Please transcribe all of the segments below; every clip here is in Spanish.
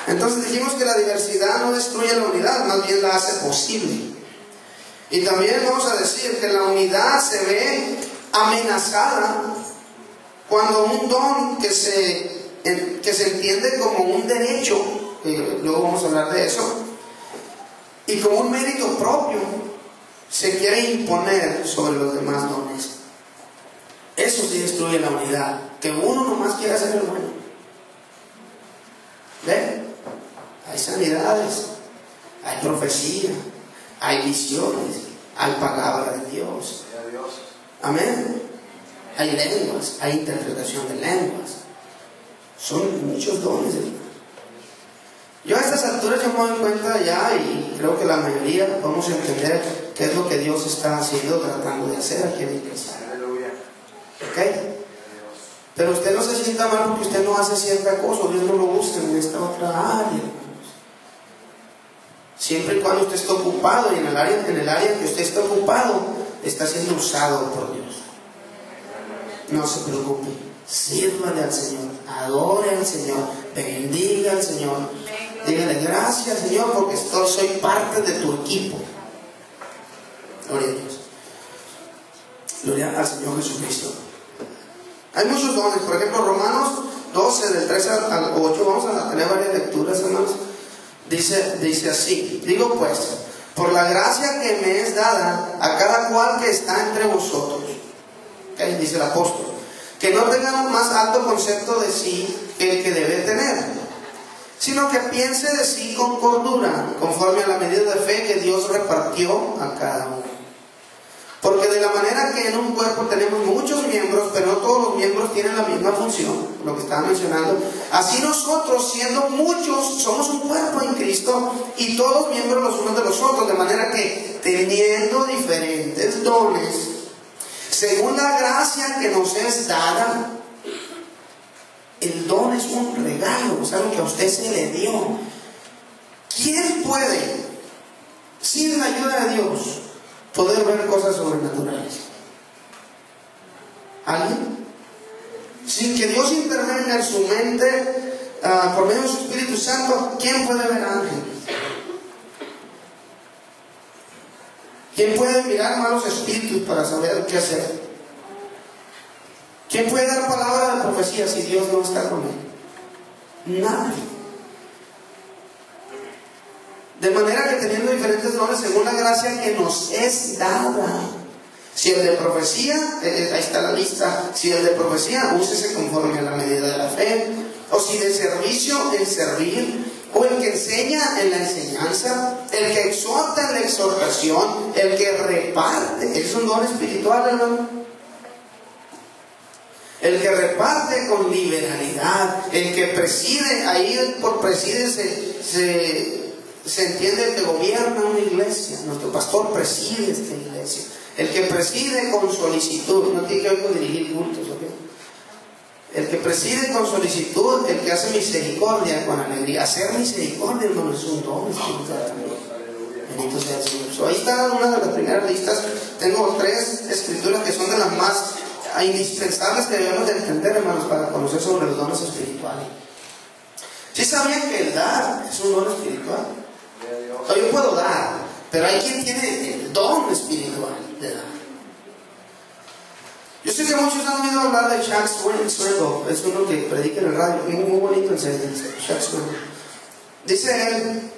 Entonces dijimos que la diversidad no destruye la unidad, más bien la hace posible. Y también vamos a decir que la unidad se ve amenazada cuando un don que se entiende como un derecho, luego vamos a hablar de eso, y como un mérito propio, se quiere imponer sobre los demás dones. Eso sí destruye la unidad, que uno nomás quiere hacer el bueno. ¿Ven? Hay sanidades, hay profecía, hay visiones, hay palabra de Dios. Amén. Hay lenguas, hay interpretación de lenguas. Son muchos dones, hermano. Yo a estas alturas yo me doy cuenta ya, y creo que la mayoría vamos a entender qué es lo que Dios está haciendo, tratando de hacer aquí en la iglesia. ¿Ok? Pero usted no se sienta mal porque usted no hace cierta cosa, Dios no lo usa en esta otra área. Siempre y cuando usted esté ocupado, y en el área que usted está ocupado, está siendo usado por Dios. No se preocupe, sírvale al Señor, adore al Señor, bendiga al Señor, dígale gracias Señor porque soy parte de tu equipo. Gloria a Dios, gloria al Señor Jesucristo. Hay muchos dones, por ejemplo Romanos 12 del 3 al 8, vamos a tener varias lecturas, hermanos. Dice así: digo pues, por la gracia que me es dada a cada cual que está entre vosotros, ¿okay? Dice el apóstol, que no tengan un más alto concepto de sí que el que debe tener, sino que piense de sí con cordura, conforme a la medida de fe que Dios repartió a cada uno. Porque de la manera que en un cuerpo tenemos muchos miembros, pero no todos los miembros tienen la misma función, lo que estaba mencionando, así nosotros, siendo muchos, somos un cuerpo en Cristo y todos miembros los unos de los otros, de manera que teniendo diferentes dones, según la gracia que nos es dada, el don es un regalo, es algo que a usted se le dio. ¿Quién puede, sin la ayuda de Dios, poder ver cosas sobrenaturales? ¿Alguien? Sin que Dios intervenga en su mente por medio de su Espíritu Santo, ¿quién puede ver ángeles? ¿Quién puede mirar malos espíritus para saber qué hacer? ¿Quién puede dar palabra de profecía si Dios no está con él? Nadie. De manera que teniendo diferentes dones según la gracia que nos es dada. Si el de profecía, ahí está la lista. Si el de profecía, úsese conforme a la medida de la fe. O si de servicio, el servir. O el que enseña en la enseñanza. El que exhorta en la exhortación. El que reparte. Es un don espiritual, hermano. El que reparte con liberalidad. El que preside, ahí por preside se entiende el que gobierna una iglesia. Nuestro pastor preside esta iglesia. El que preside con solicitud, no tiene que ver con dirigir cultos, ¿ok? El que preside con solicitud, el que hace misericordia con alegría. Hacer misericordia, hermano, es un don espiritual también. Bendito sea el Señor. Ahí está una de las primeras listas. Tengo 3 escrituras que son de las más indispensables que debemos de entender, hermanos, para conocer sobre los dones espirituales. ¿Sí sabían que el dar es un don espiritual? O sea, yo puedo dar, pero hay quien tiene el don espiritual de dar. Yo sé que muchos han oído hablar de Chuck Swindoll, es uno que predica en el radio, muy bonito enseñanza. Chuck Swindoll. Dice él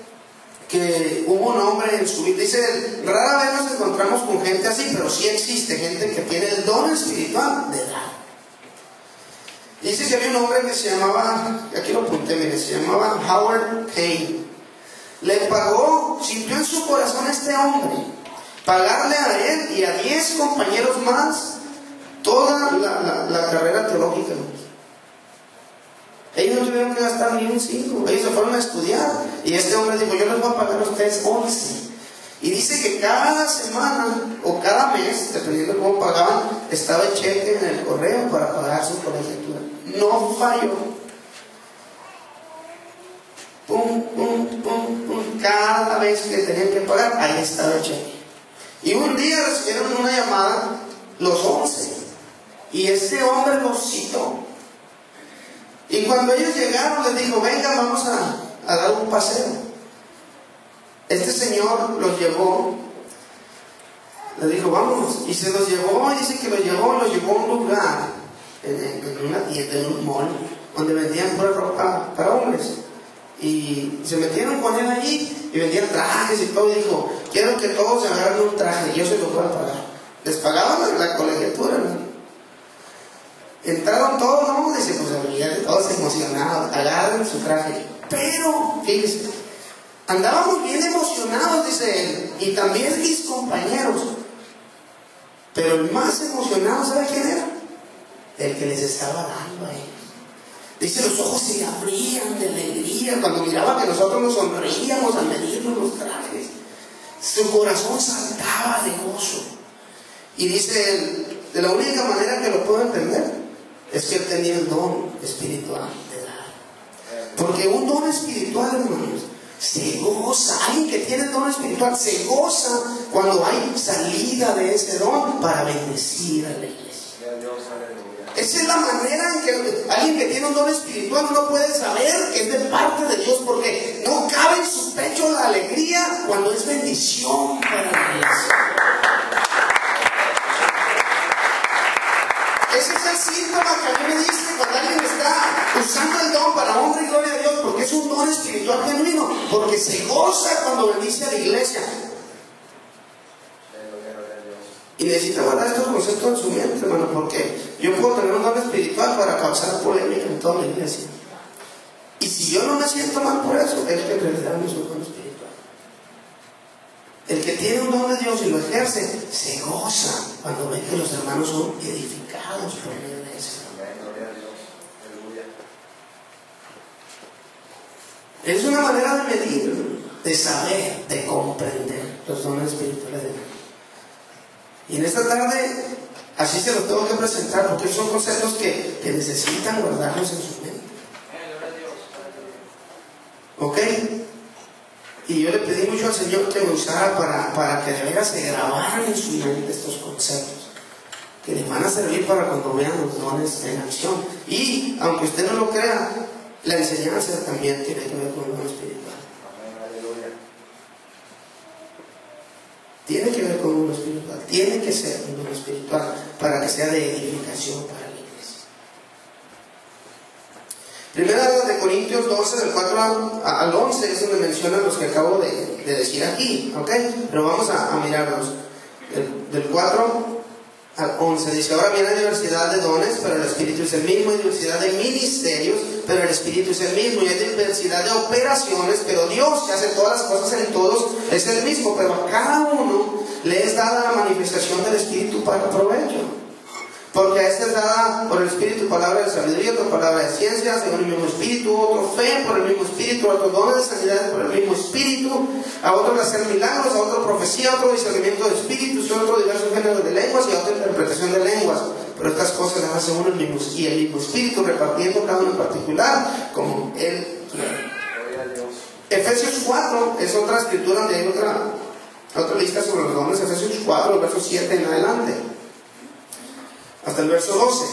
que hubo un hombre en su vida, dice, rara vez nos encontramos con gente así, pero sí existe gente que tiene el don espiritual de dar. Dice que había un hombre que se llamaba, aquí lo apunté, mire, se llamaba Howard Kane. Le pagó, sintió en su corazón este hombre, pagarle a él y a 10 compañeros más toda la carrera teológica. Ellos no tuvieron que gastar ni un 5, ellos se fueron a estudiar. Y este hombre dijo, yo les voy a pagar a ustedes 11. Y dice que cada semana o cada mes, dependiendo de cómo pagaban, estaba el cheque en el correo para pagar su colegiatura. No falló. Pum, pum, pum, pum. Cada vez que tenían que pagar, ahí estaba el cheque. Y un día recibieron una llamada, los 11. Y ese hombre los citó. Y cuando ellos llegaron, les dijo, venga, vamos a dar un paseo. Este señor los llevó, les dijo, vámonos, y se los llevó, y dice que los llevó a un lugar, en una tienda, en un mall, donde vendían pura ropa para hombres. Y se metieron con él allí y vendían trajes y todo, y dijo, quiero que todos se agarren un traje y yo se los voy a pagar. Les pagaban la colegiatura, ¿no? Entraron todos, ¿no? Dice, pues había todos emocionados, agarren su traje. Pero, fíjense, andábamos bien emocionados, dice él, y también mis compañeros. Pero el más emocionado, ¿sabe quién era? El que les estaba dando a ellos. Dice, los ojos se le abrían de alegría cuando miraba que nosotros nos sonreíamos al medirnos los trajes. Su corazón saltaba de gozo. Y dice él, de la única manera que lo puedo entender es que él tenía el don espiritual de dar. Porque un don espiritual, hermanos, se goza. Alguien que tiene el don espiritual se goza cuando hay salida de ese don para bendecir a la iglesia. Esa es la manera en que alguien que tiene un don espiritual no puede saber que es de parte de Dios, porque no cabe en su pecho la alegría cuando es bendición para la iglesia. Ese es el síntoma que a mí me dice cuando alguien está usando el don para honra y gloria a Dios, porque es un don espiritual genuino, porque se goza cuando bendice a la iglesia. Y necesita guardar estos conceptos en su mente, hermano, porque yo puedo tener un don espiritual para causar polémica en toda la iglesia. Y si yo no me siento mal por eso, es que en realidad no es un don espiritual. El que tiene un don de Dios y lo ejerce, se goza cuando ve que los hermanos son edificados por medio de eso. Es una manera de medir, de saber, de comprender los dones espirituales de Dios. Y en esta tarde, así se los tengo que presentar, porque son conceptos que necesitan guardarlos en su mente. ¿Ok? Y yo le pedí mucho al Señor que me usara para que de veras se grabaran en su mente estos conceptos, que les van a servir para cuando vean los dones en acción. Y, aunque usted no lo crea, la enseñanza también tiene que ver con el don espiritual. Tiene que ver con un don espiritual, tiene que ser un don espiritual para que sea de edificación para la iglesia. Primera de Corintios 12, del 4 al 11, es donde menciona los que acabo de decir aquí, ¿ok? Pero vamos a mirarlos. Del 4 al 11 dice, ahora bien hay diversidad de dones, pero el Espíritu es el mismo, hay diversidad de ministerios, pero el Espíritu es el mismo, y hay diversidad de operaciones, pero Dios, que hace todas las cosas en todos, es el mismo, pero a cada uno le es dada la manifestación del Espíritu para provecho. Porque a este es dada por el Espíritu palabra de sabiduría, otra palabra de ciencia, según el mismo Espíritu, otro fe por el mismo Espíritu, otro dones de sanidad por el mismo Espíritu, a otro de hacer milagros, a otro profecía, a otro discernimiento de espíritus, a otro diversos géneros de lenguas y a otra interpretación de lenguas. Pero estas cosas las hace uno y el mismo Espíritu, repartiendo cada uno en particular como Él quiere. Efesios 4 es otra escritura donde hay otra lista sobre los dones. Efesios 4, verso 7 en adelante, hasta el verso 12.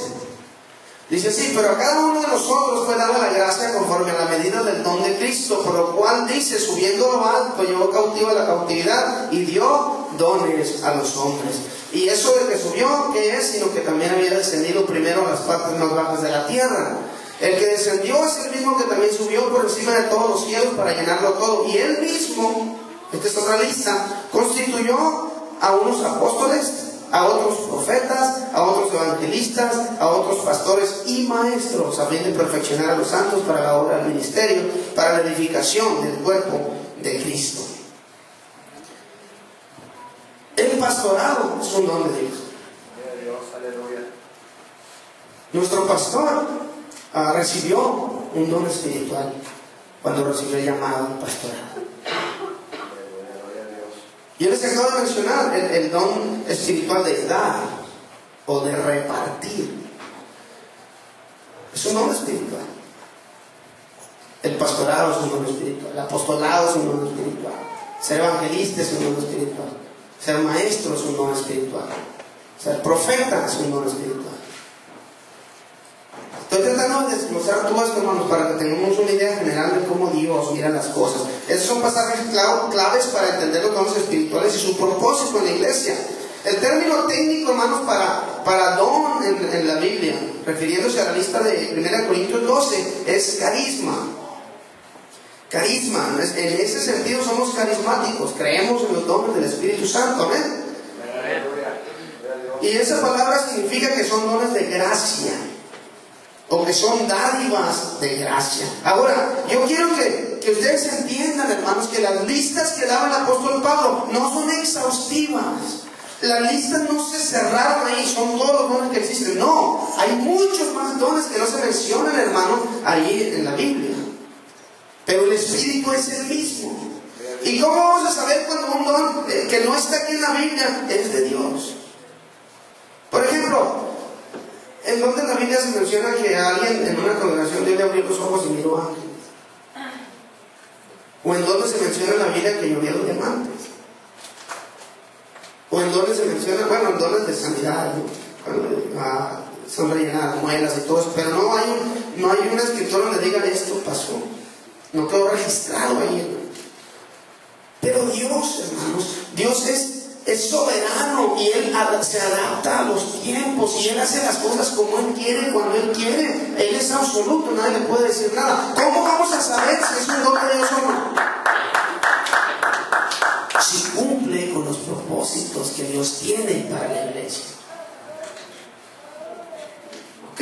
Dice así, pero a cada uno de nosotros fue dada la gracia conforme a la medida del don de Cristo, por lo cual dice, subiendo a lo alto, llevó cautivo a la cautividad y dio dones a los hombres. Y eso de que subió, ¿qué es? Sino que también había descendido primero a las partes más bajas de la tierra. El que descendió es el mismo que también subió por encima de todos los cielos para llenarlo todo. Y él mismo, esta es otra lista, constituyó a unos apóstoles, a otros profetas, a otros evangelistas, a otros pastores y maestros, a fin de perfeccionar a los santos para la obra del ministerio, para la edificación del cuerpo de Cristo. El pastorado es un don de Dios. Nuestro pastor recibió un don espiritual cuando recibió el llamado al pastorado. Yo les acabo de mencionar el don espiritual de dar o de repartir. Es un don espiritual. El pastorado es un don espiritual. El apostolado es un don espiritual. Ser evangelista es un don espiritual. Ser maestro es un don espiritual. Ser profeta es un don espiritual. Estoy tratando de desglosar todo esto, hermanos, para que tengamos una idea general de cómo Dios Dios mira las cosas. Esos son pasajes claves para entender los dones espirituales y su propósito en la iglesia. El término técnico, hermanos, para don en la Biblia, refiriéndose a la lista de 1 Corintios 12, es carisma. Carisma, en ese sentido somos carismáticos, creemos en los dones del Espíritu Santo, ¿amén? Y esa palabra significa que son dones de gracia, o que son dádivas de gracia. Ahora, yo quiero que ustedes entiendan, hermanos, que las listas que daba el apóstol Pablo no son exhaustivas. Las listas no se cerraron ahí, son todos los dones que existen. No, hay muchos más dones que no se mencionan, hermanos, ahí en la Biblia. Pero el Espíritu es el mismo. ¿Y cómo vamos a saber cuando un don que no está aquí en la Biblia es de Dios? Por ejemplo, ¿en dónde en la Biblia se menciona que a alguien en una congregación Dios le abrió los ojos y miró ángeles? ¿O en dónde se menciona en la Biblia que llovieron diamantes? ¿O en dónde se menciona, bueno, en dones de sanidad, ¿no? Son rellenadas muelas y todo eso, pero no hay una escritura donde digan esto pasó? No quedó registrado ahí, hermano. Pero Dios, hermanos, Dios es soberano y Él se adapta a los tiempos y Él hace las cosas como Él quiere, cuando Él quiere. Él es absoluto, nadie le puede decir nada. ¿Cómo vamos a saber si es un don de Dios o no? Si cumple con los propósitos que Dios tiene para la iglesia. ¿Ok?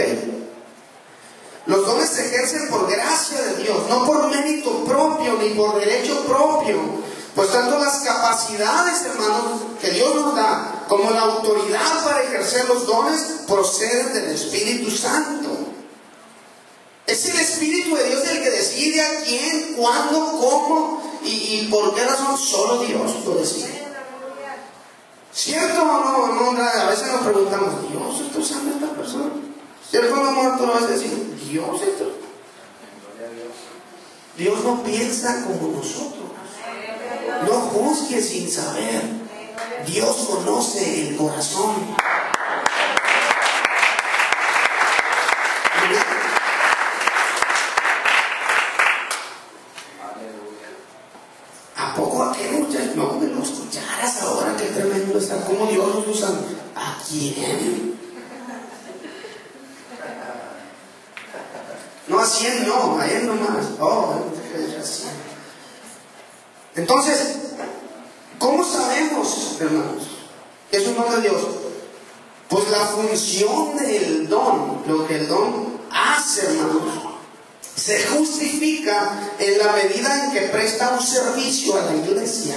Los dones se ejercen por gracia de Dios, no por mérito propio ni por derecho propio. Pues tanto las capacidades, hermanos, que Dios nos da, como la autoridad para ejercer los dones, proceden del Espíritu Santo. Es el Espíritu de Dios el que decide a quién, cuándo, cómo y por qué razón. Solo Dios lo decide. ¿Cierto o no? A veces nos preguntamos, ¿Dios está usando a esta persona? ¿Cierto o no? Tú vas a decir, ¿Dios esto? Dios no piensa como nosotros. No juzgue sin saber. Dios conoce el corazón. ¿A poco aquel muchacho? No me lo escucharas ahora, qué tremendo está, como Dios los usa. ¿A quién? No, a 100 no, a él nomás. Entonces, ¿cómo sabemos, hermanos, que es un don de Dios? Pues la función del don, lo que el don hace, hermanos, se justifica en la medida en que presta un servicio a la iglesia.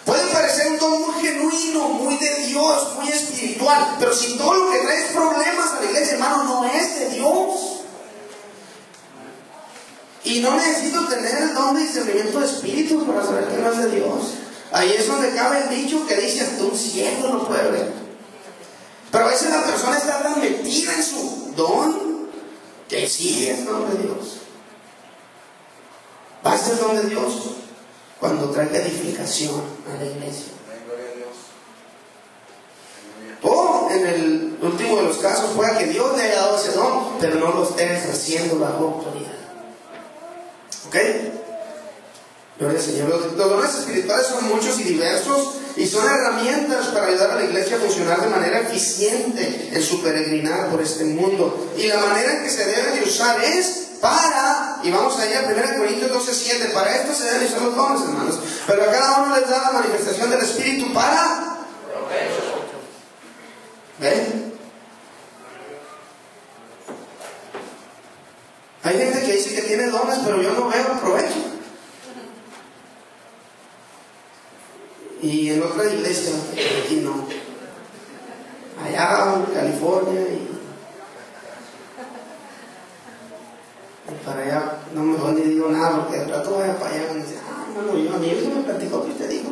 Puede parecer un don muy genuino, muy de Dios, muy espiritual, pero si todo lo que trae es problemas a la iglesia, hermano, no es de Dios. Y no necesito tener el don de discernimiento de espíritu para saber que no es de Dios. Ahí es donde cabe el dicho que dice, hasta un ciego no puede ver. Pero a veces la persona está tan metida en su don que sí es don de Dios. Va a ser don de Dios cuando traiga edificación a la iglesia. O en el último de los casos pueda que Dios le haya dado ese don, pero no lo esté ejerciendo bajo autoridad. ¿Ok? Gloria al Señor. Los dones espirituales son muchos y diversos y son herramientas para ayudar a la iglesia a funcionar de manera eficiente en su peregrinar por este mundo. Y la manera en que se deben de usar es para, y vamos allá, 1 Corintios 12:7, para esto se deben usar los dones, hermanos. Pero a cada uno les da la manifestación del Espíritu para provecho. ¿Ven? Hay gente que dice que tiene dones, pero yo no veo provecho. Y en otra iglesia, aquí no. Allá en California y para allá no mejor ni digo nada porque de rato vaya para allá y me dice, hermano, yo a mí me platicó que usted dijo.